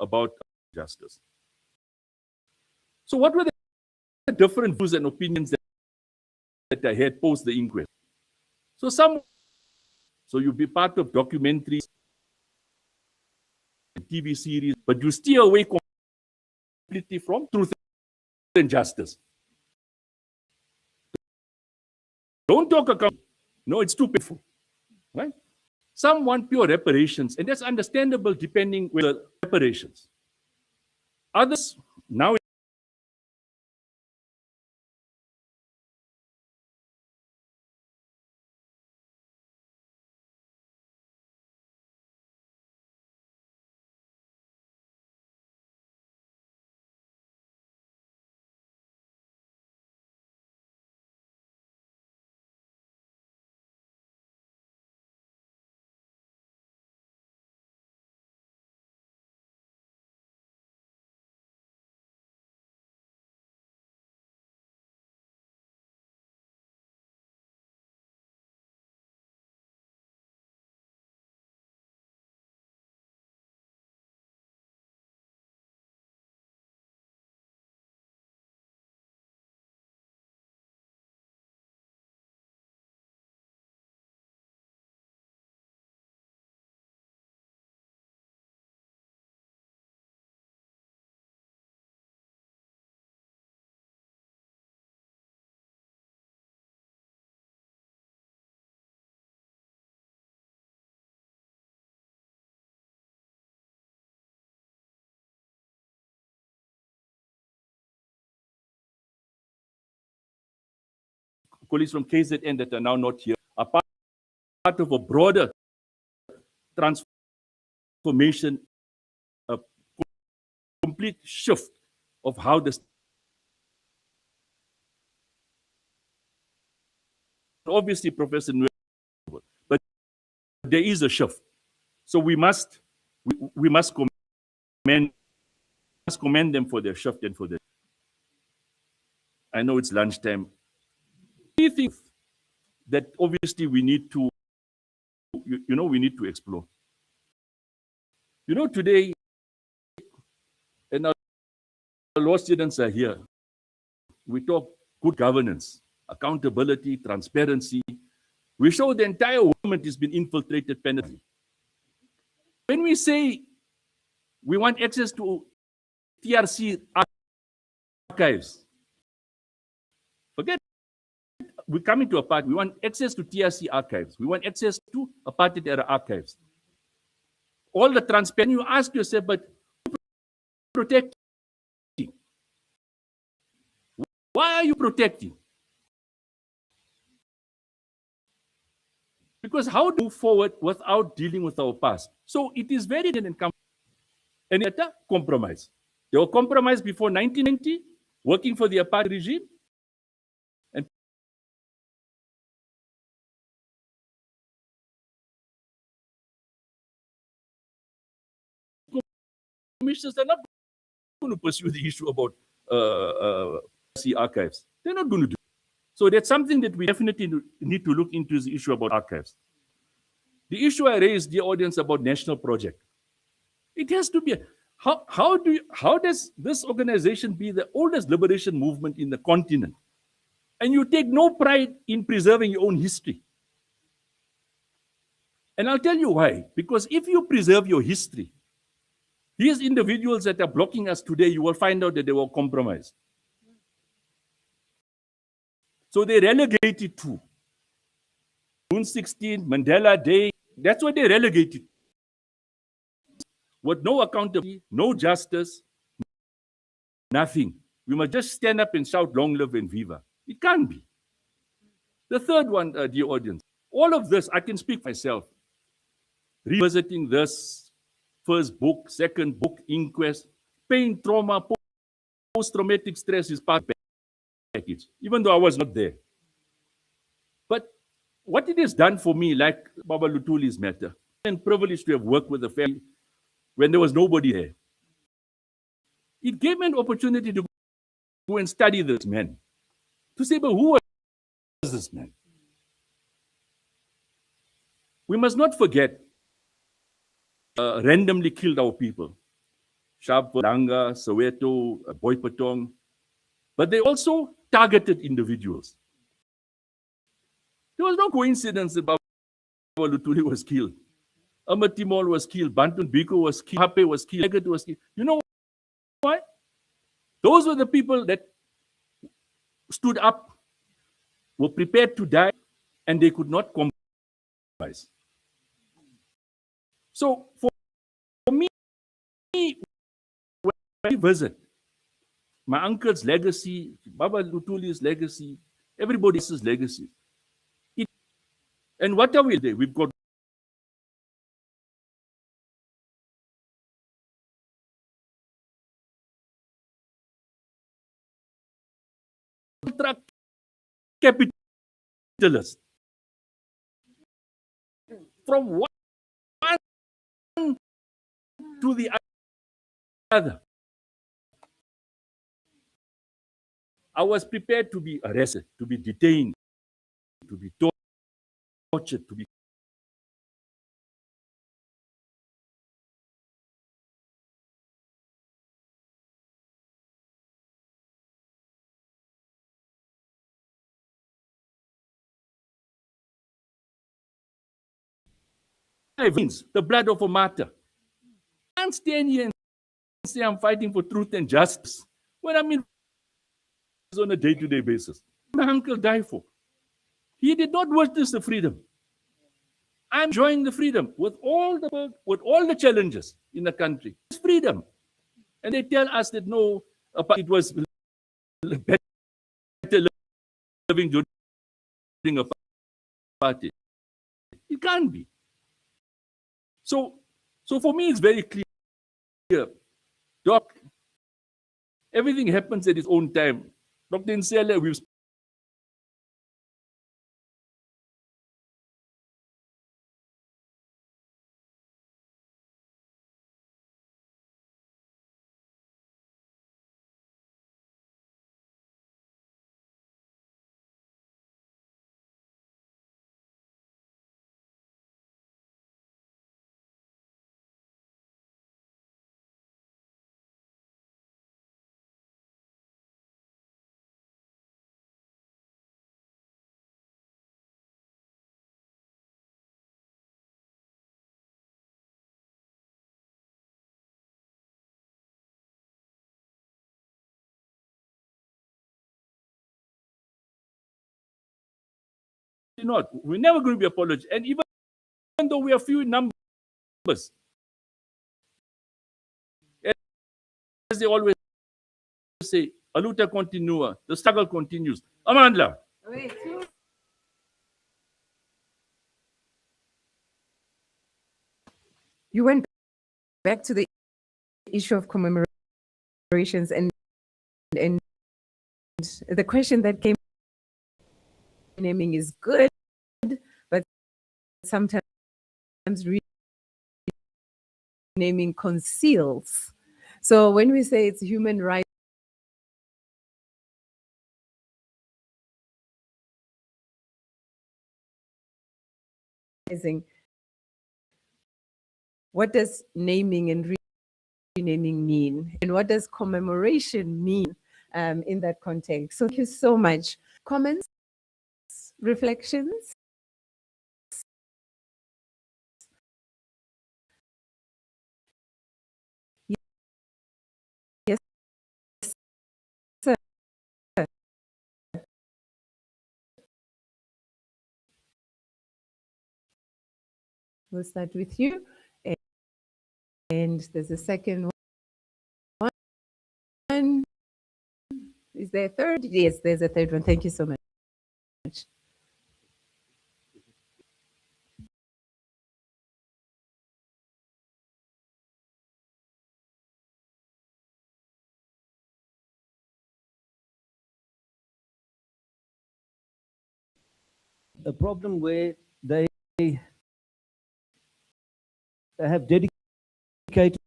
about justice. So what were the different views and opinions that I had post the inquest? So you'll be part of documentaries, TV series, but you steer away completely from truth and justice. Don't talk account. No, it's too painful, right? Some want pure reparations, and that's understandable depending on the reparations. Others, now colleagues from KZN that are now not here are part of a broader transformation, a complete shift of how this. Obviously, Professor Nguyen, but there is a shift. So we must commend them for their shift and for their. I know it's lunchtime. We think that obviously we need to, we need to explore. Today, and our law students are here, we talk good governance, accountability, transparency. We show the entire government has been infiltrated penalty. When we say we want access to TRC archives, forget we're coming to a part. We want access to TRC archives. We want access to apartheid era archives. All the transparency. You ask yourself, but who protecting? Why are you protecting? Because how do we move forward without dealing with our past? So it is very uncomfortable. And it's a compromise. They were compromised before 1990, working for the apartheid regime. And commissioners are not going to pursue the issue about archives. They're not going to do it. So that's something that we definitely need to look into, is the issue about archives. The issue I raised, the audience, about national project. It has to be. How does this organization be the oldest liberation movement in the continent, and you take no pride in preserving your own history? And I'll tell you why. Because if you preserve your history, these individuals that are blocking us today, you will find out that they were compromised. So they relegated to June 16, Mandela Day. That's what they relegated. With no accountability, no justice, nothing. We must just stand up and shout, long live and viva. It can't be. The third one, dear audience, all of this, I can speak myself. Revisiting this, first book, second book, inquest, pain, trauma, post-traumatic stress is part of the package, even though I was not there. But what it has done for me, like Baba Luthuli's matter, and privileged to have worked with the family when there was nobody there. It gave me an opportunity to go and study this man, to say, but who was this man? We must not forget randomly killed our people. Sharpeville, Langa, Soweto, Boipatong. But they also targeted individuals. There was no coincidence that Baba Luthuli was killed. Amatimol was killed. Bantun Biko was killed. Hape was killed. Legat was killed. You know why? Those were the people that stood up, were prepared to die, and they could not compromise. So for me, when I visit my uncle's legacy, Baba Luthuli's legacy, everybody else's legacy. And what are we doing? We've got capitalists. From one to the other. I was prepared to be arrested, to be detained, to be tortured, to be the blood of a martyr. I can't stand here and say I'm fighting for truth and justice when I'm in on a day-to-day basis. My uncle died for. He did not witness the freedom. I'm enjoying the freedom with all the challenges in the country. It's freedom. And they tell us that no, it was better living during a party. It can't be. So for me, it's very clear. Doc, everything happens at its own time. Dr. Nsele, we've not. We're never going to be apologized. And even though we are few in numbers, as they always say, a luta continua, the struggle continues. Amandla. You went back to the issue of commemorations and the question that came, naming is good, but sometimes renaming conceals. So when we say it's human rights, what does naming and renaming mean? And what does commemoration mean in that context? So thank you so much. Comments, reflections? Yes, sir. We'll start with you. And there's a second one. Is there a third? Yes, there's a third one. Thank you so much. A problem where they have dedicated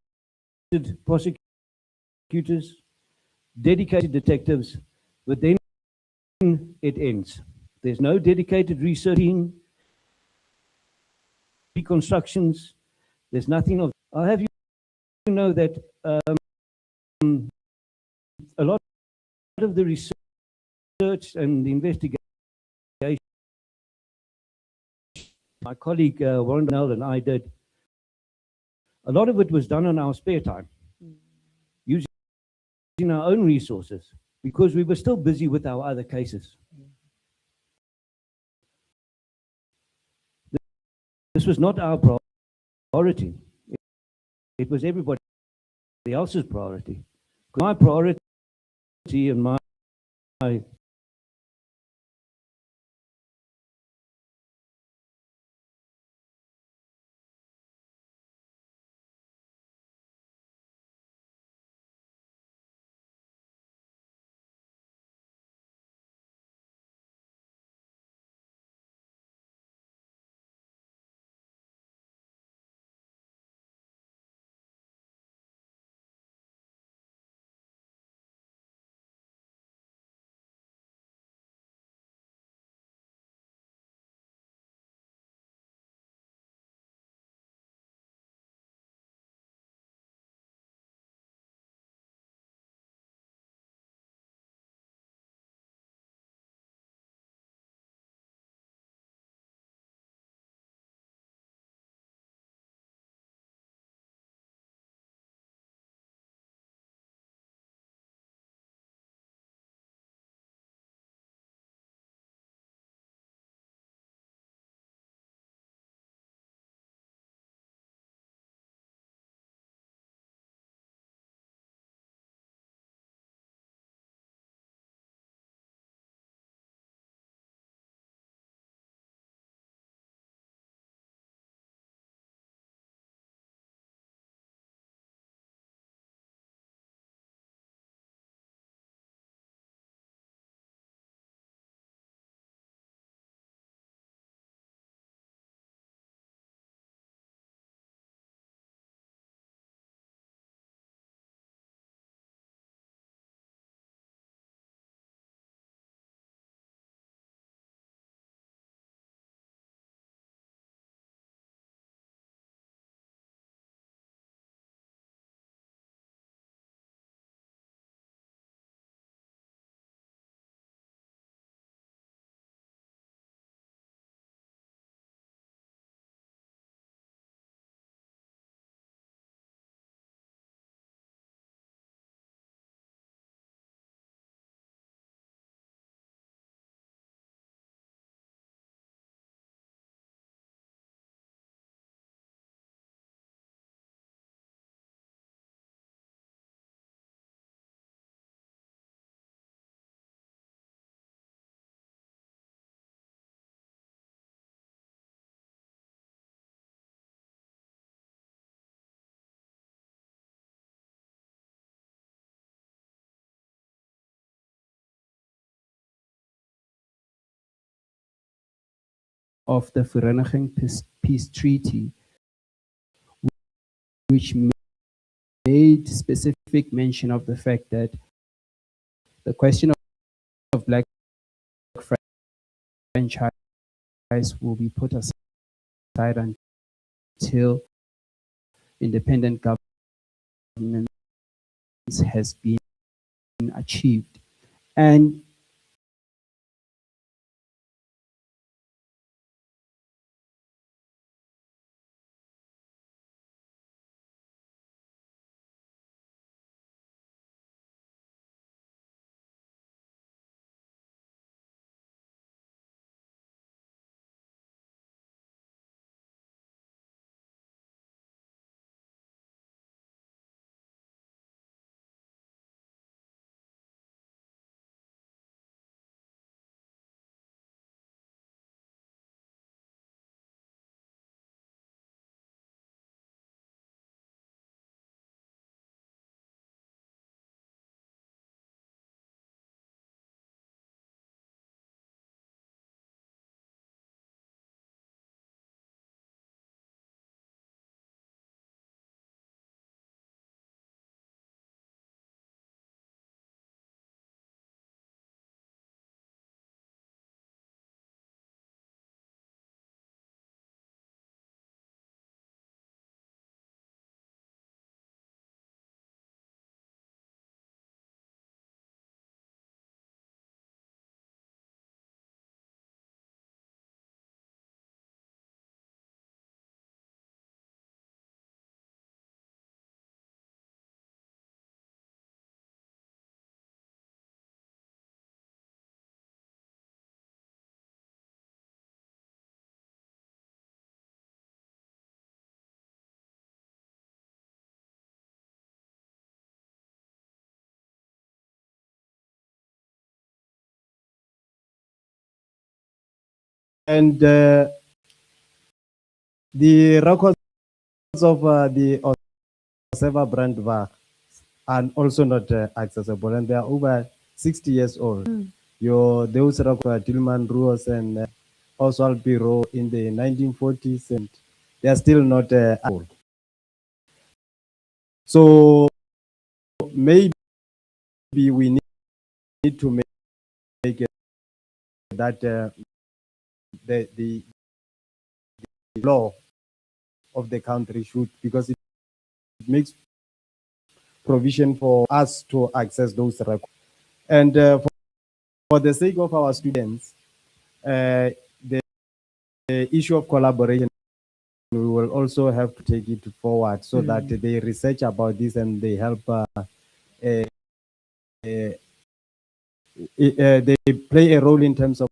prosecutors, dedicated detectives, but then it ends. There's no dedicated researching, reconstructions. There's nothing of. I'll have you know that a lot of the research and the investigation, my colleague Warren Bell and I did, a lot of it was done on our spare time, using our own resources, because we were still busy with our other cases. This was not our priority. It was everybody else's priority. My priority and my of the Vereniging Peace Treaty, which made specific mention of the fact that the question of black franchise will be put aside until independent governance has been achieved. And And the records of the Xaba brand bar are also not accessible, and they are over 60 years old. Those records, Tillman Ruos and Oswald Biro in the 1940s, and they are still not old. So maybe we need to make it that the law of the country should, because it makes provision for us to access those records. And for the sake of our students, the issue of collaboration, we will also have to take it forward so that they research about this and they help, they play a role in terms of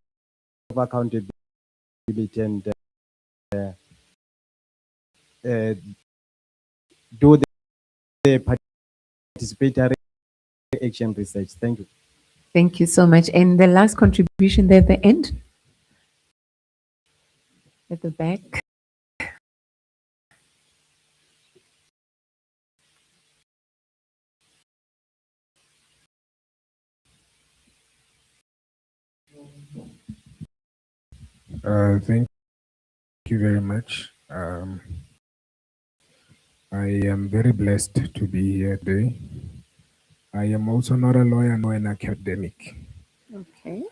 accountability and do the participatory action research. Thank you. Thank you so much. And the last contribution there at the end, at the back. Thank you very much. I am very blessed to be here today. I am also not a lawyer nor an academic. Okay.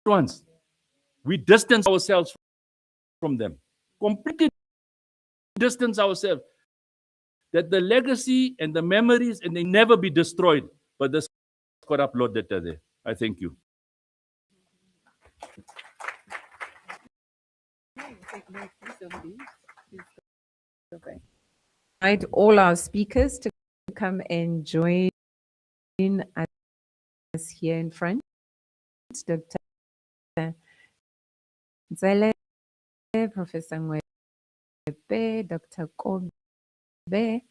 ones. We distance ourselves from them, completely distance ourselves. That the legacy and the memories and they never be destroyed. But this corrupt Lord that are there. I thank you. Invite all our speakers to come and join us here in front. Dr. Nzele, Professor Ngwebe, Dr. Kobe.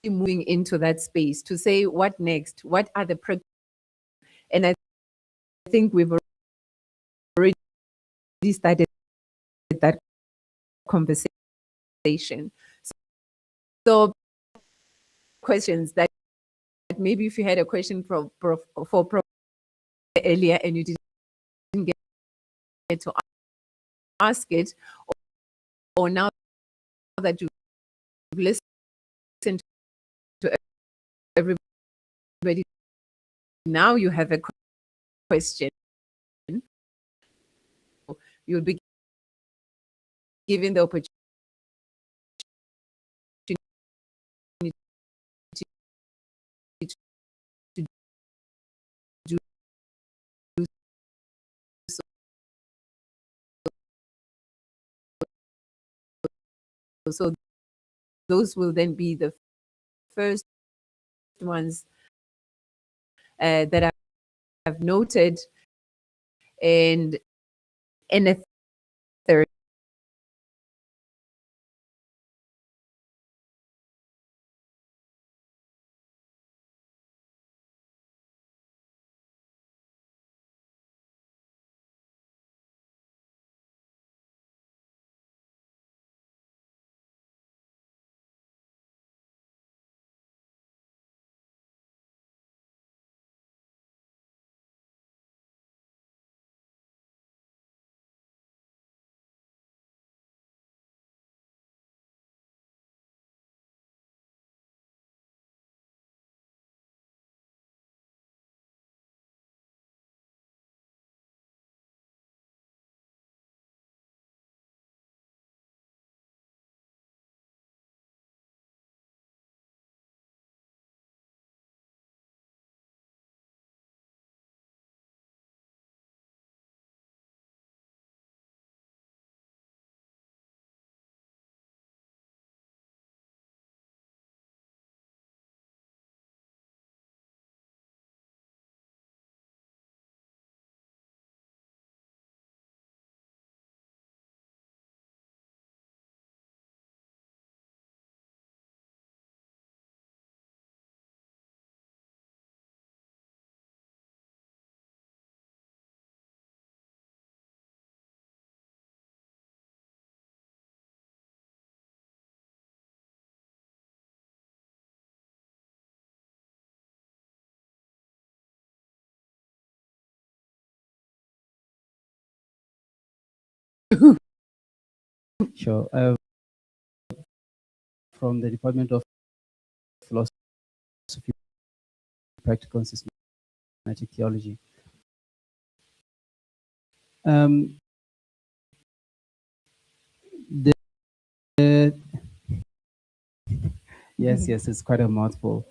Moving into that space to say what next, what are the and I think we've already started that conversation. So questions that maybe if you had a question for Prof earlier and you didn't get to ask it, or now that you've listened to everybody, now you have a question, you'll be given the opportunity to do so. So those will then be the first ones that I've noted, and a third. Sure. From the Department of Philosophy, Practical and Systematic Theology. The, yes, it's quite a mouthful.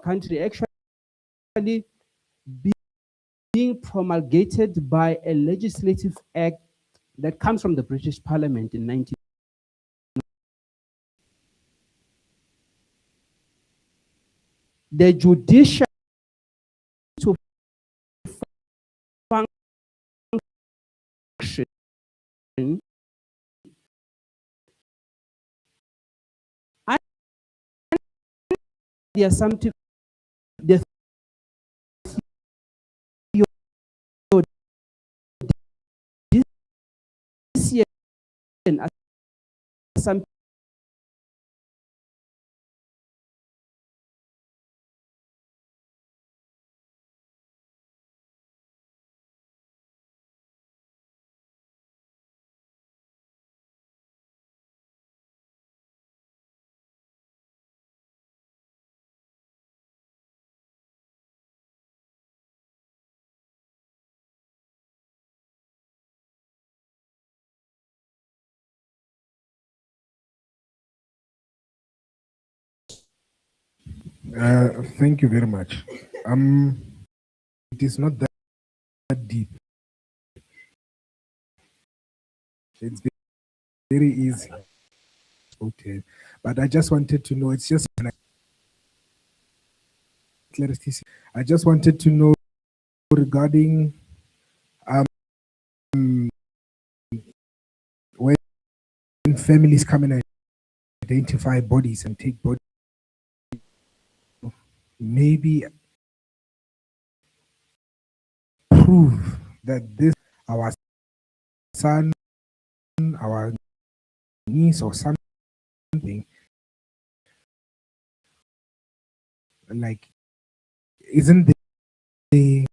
country actually being promulgated by a legislative act that comes from the British Parliament in 19. The judicial to function the assumptive the assumptive Thank you very much. It is not that deep. It's very easy. Okay, but I just wanted to know. It's just clarity. I just wanted to know regarding when families come and identify bodies and take bodies, maybe prove that this our son, our niece or something, like, isn't the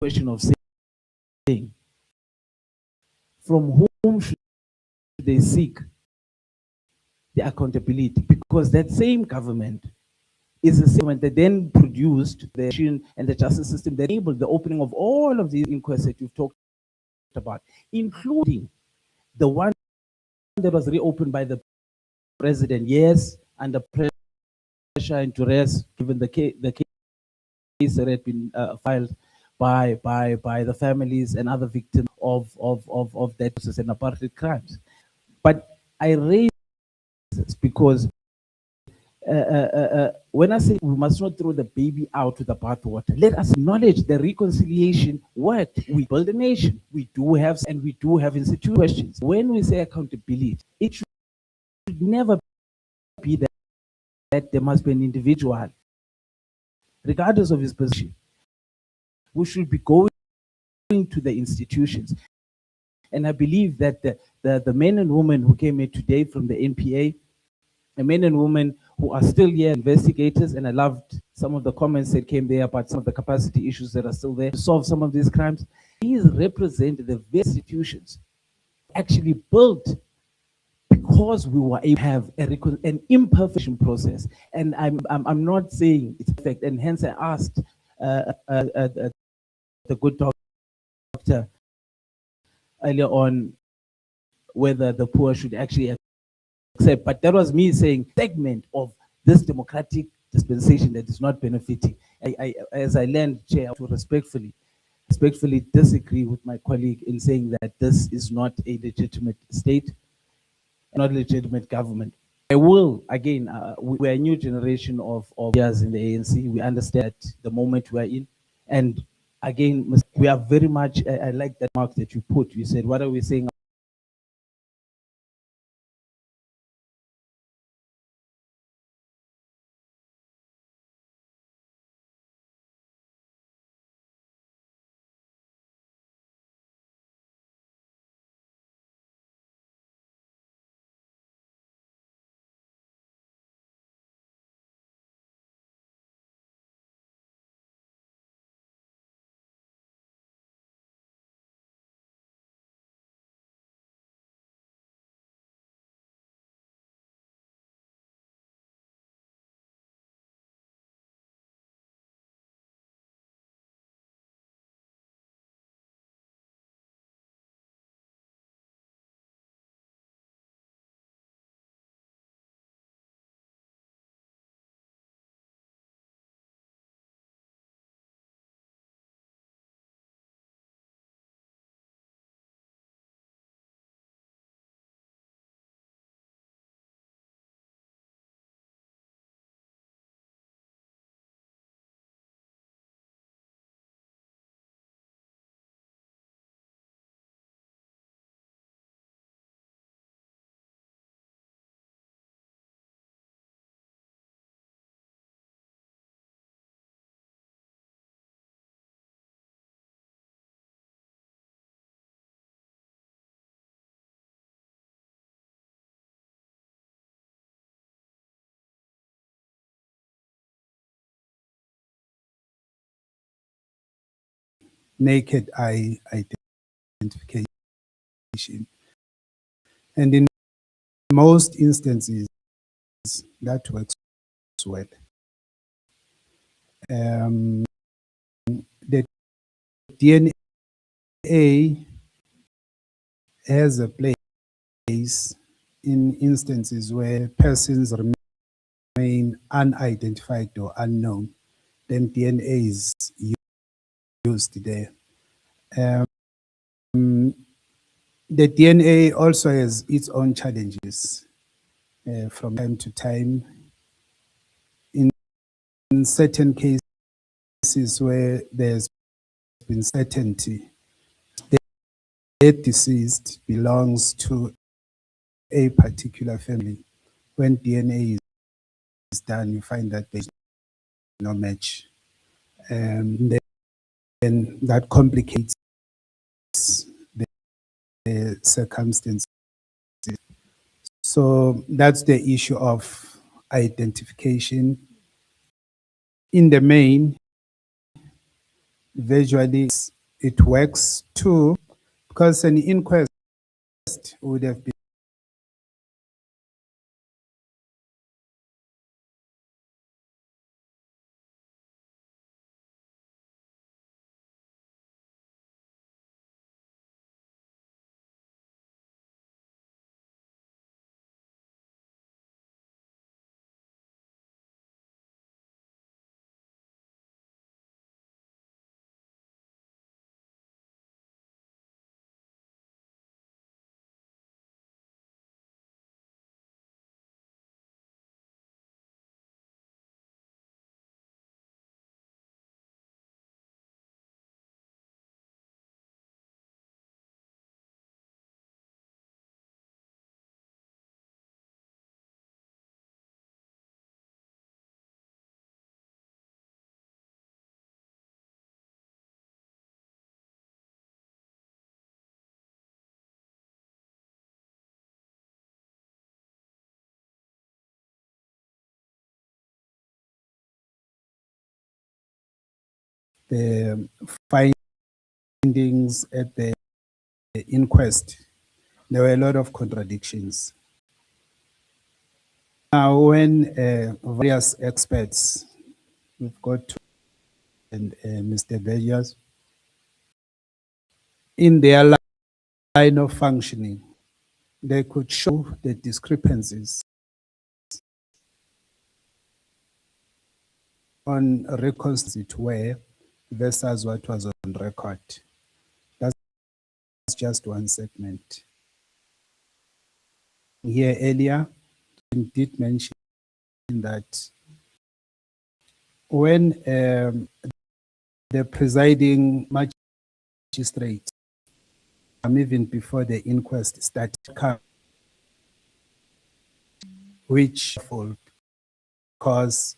question of saying, from whom should they seek the accountability? Because that same government is the same government that then produced the and the justice system that enabled the opening of all of these inquests that you've talked about, including the one that was reopened by the president, yes, under pressure and duress, given the case that had been filed by the families and other victims of that process and apartheid crimes. But I raise this because when I say we must not throw the baby out with the bathwater, let us acknowledge the reconciliation worked. We build a nation. We do have institutional questions. When we say accountability, it should never be that there must be an individual, regardless of his position. We should be going to the institutions. And I believe that the men and women who came here today from the NPA, the men and women who are still here, investigators, and I loved some of the comments that came there about some of the capacity issues that are still there to solve some of these crimes. These represent the institutions actually built because we were able to have an imperfection process. And I'm not saying it's perfect, and hence I asked the good doctor earlier on whether the poor should actually accept, but that was me saying segment of this democratic dispensation that is not benefiting. As I learned, Chair, to respectfully disagree with my colleague in saying that this is not a legitimate state, not a legitimate government. I will, again, we're a new generation of years in the ANC. We understand the moment we're in. And again, we are very much, I like that mark that you put. You said, what are we saying? Naked eye identification. And in most instances, that works well. The DNA has a place in instances where persons remain unidentified or unknown, then DNA is used there. The DNA also has its own challenges from time to time. In certain cases where there's been certainty, the deceased belongs to a particular family. When DNA is done, you find that there's no match. Then that complicates the circumstances. So that's the issue of identification. In the main, visually it works too, because an inquest would have been the findings at the inquest. There were a lot of contradictions. Now, when various experts, we've got to, and Mr. Bejas, in their line of functioning, they could show the discrepancies on reconstitute where versus what was on record. That's just one segment. Here earlier, I did mention that when the presiding magistrate, even before the inquest started, which because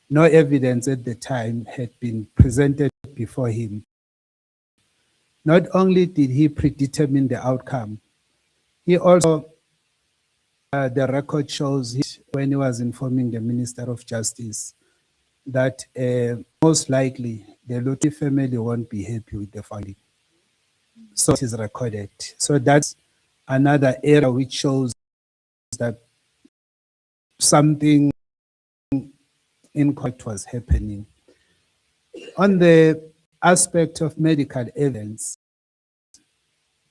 no evidence at the time had been presented before him. Not only did he predetermine the outcome, he also, the record shows when he was informing the Minister of Justice that most likely the Luthuli family won't be happy with the finding. So it is recorded. So that's another area which shows that something incorrect was happening. On the aspect of medical evidence,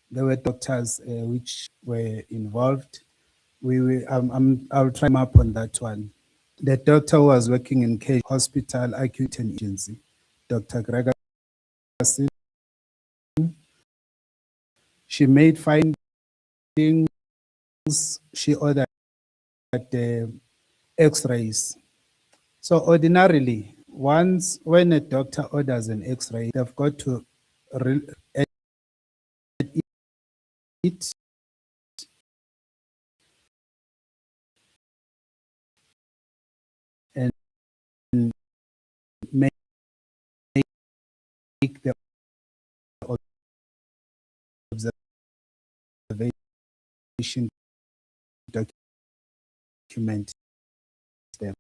there were doctors which were involved. I'll try up on that one. The doctor who was working in K Hospital Acute and Agency, Dr. Gregerson, she made findings. She ordered X-rays. So ordinarily, when a doctor orders an X-ray, they've got to edit it and make the observation document them.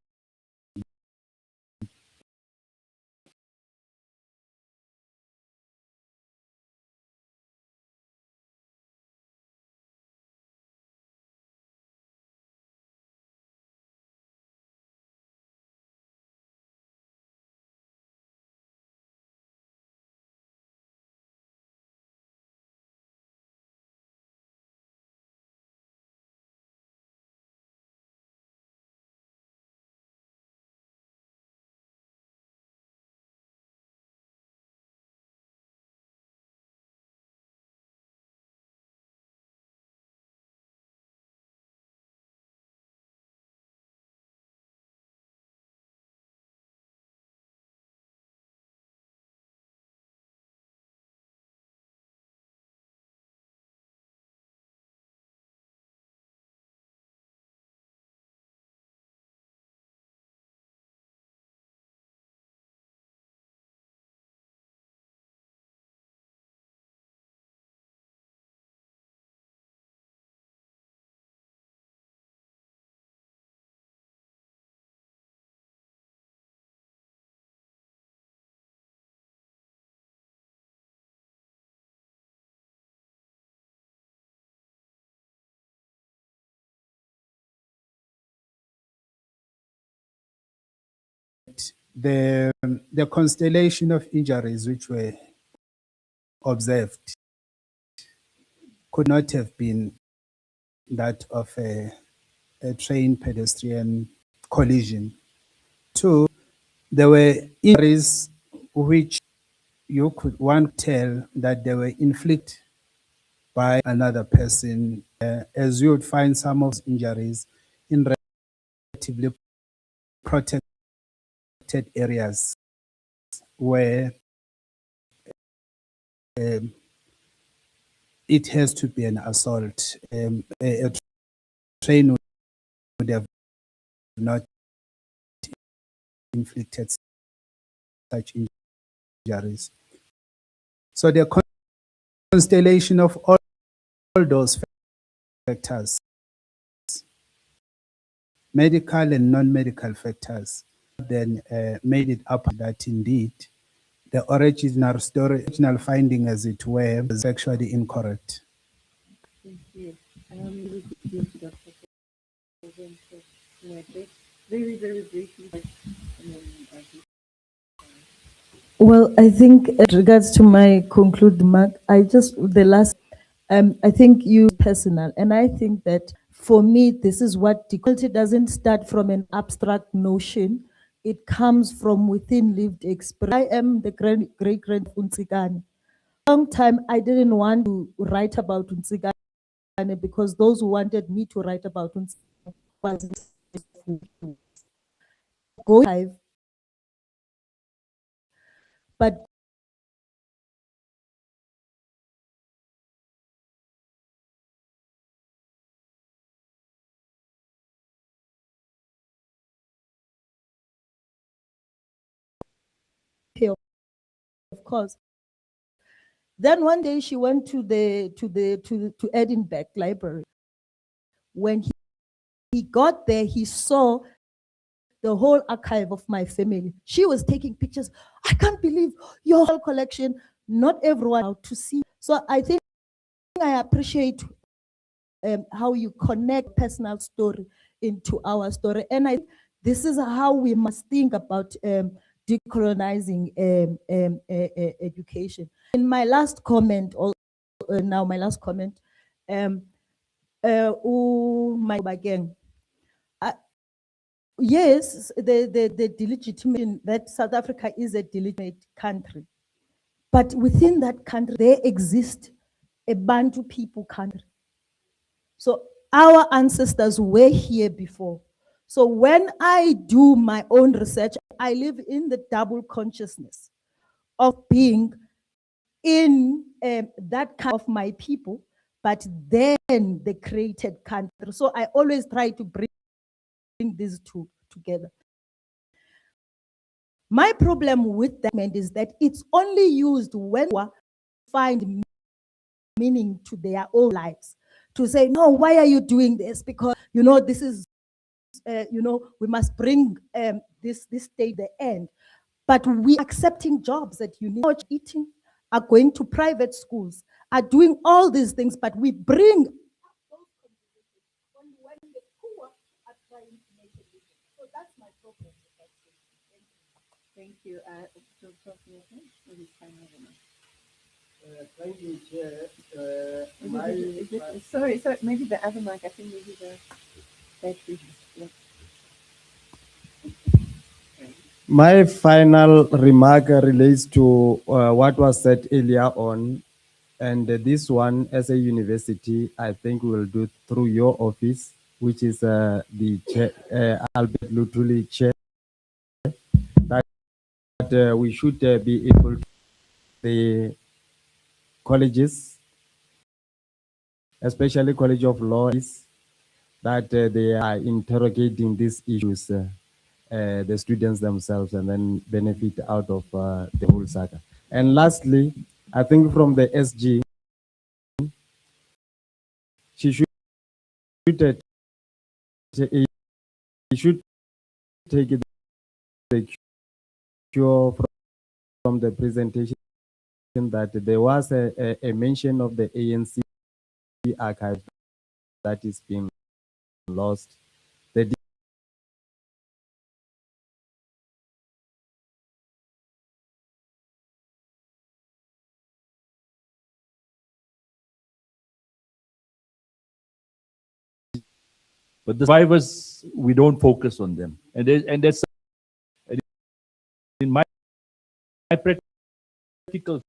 the constellation of injuries which were observed could not have been that of a train pedestrian collision. Two, there were injuries which one could tell that they were inflicted by another person, as you would find some of those injuries in relatively protected areas where it has to be an assault. A train would have not inflicted such injuries. So the constellation of all those factors, medical and non-medical factors, then made it up that indeed the original story, original finding, as it were, was actually incorrect. Thank you. We could give Dr. Colloquium to address very, very briefly. And then I think Well, I think as regards to my conclude mark, the last, I think you personal, and I think that for me, this is what equality doesn't start from an abstract notion. It comes from within lived experience. I am the great grand Unzigane. Long time I didn't want to write about Unzigane because those who wanted me to write about Unzigane was go live, but of course. Then one day she went to Edinburgh Library. When he got there, he saw the whole archive of my family. She was taking pictures. I can't believe your whole collection. Not everyone out to see. So I think I appreciate how you connect personal story into our story. And this is how we must think about decolonizing education. In my last comment, my last comment, again, yes, the delegitimation that South Africa is a delegitimate country, but within that country there exists a Bantu people country. So our ancestors were here before. So when I do my own research, I live in the double consciousness of being in that kind of my people, but then the created country. So I always try to bring these two together. My problem with that is that it's only used when we find meaning to their own lives. To say, no, why are you doing this? Because, this is, we must bring this state the end. But we accepting jobs that you need, eating, are going to private schools, are doing all these things, but we bring when the poor are trying to make a living. So that's my problem with that statement. thank you. Dr. Colloquium, for his final remarks. Thank you, Chair. Sorry, maybe the other mic, I think maybe the battery. Yeah. My final remark relates to what was said earlier on, and this one, as a university, I think we will do through your office, which is the chair, Albert Luthuli chair, that we should be able to the colleges, especially College of Law, that they are interrogating these issues, the students themselves, and then benefit out of the whole saga. And lastly, I think from the SG, she should take the cue from the presentation that there was a mention of the ANC archive that is being lost. The But the survivors, we don't focus on them. And that's in my practical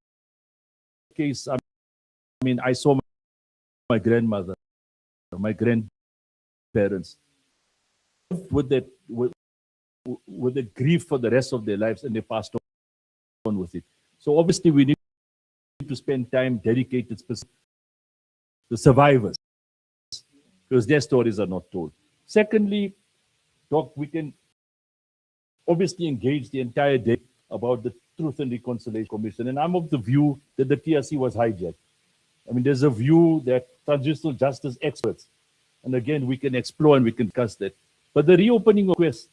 case. I mean, I saw my grandmother, my grandparents with that with the grief for the rest of their lives, and they passed on with it. So obviously, we need to spend time dedicated specifically to the survivors, because their stories are not told. Secondly, Doc, we can obviously engage the entire day about the Truth and Reconciliation Commission, and I'm of the view that the TRC was hijacked. I mean, there's a view that transitional justice experts, and again, we can explore and we can discuss that. But the reopening of quest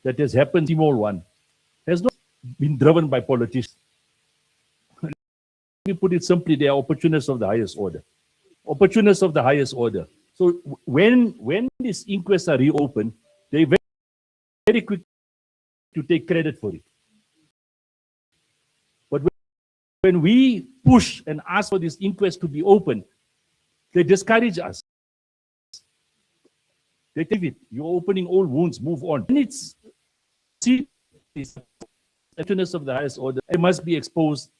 that has happened, Timor One, has not been driven by politicians. Let me put it simply, they are opportunists of the highest order. Opportunists of the highest order. So when these inquests are reopened, they very, very quick to take credit for it. But when we push and ask for this inquest to be open, they discourage us. They tell it, you're opening old wounds, move on. And it's opportunists of the highest order, they must be exposed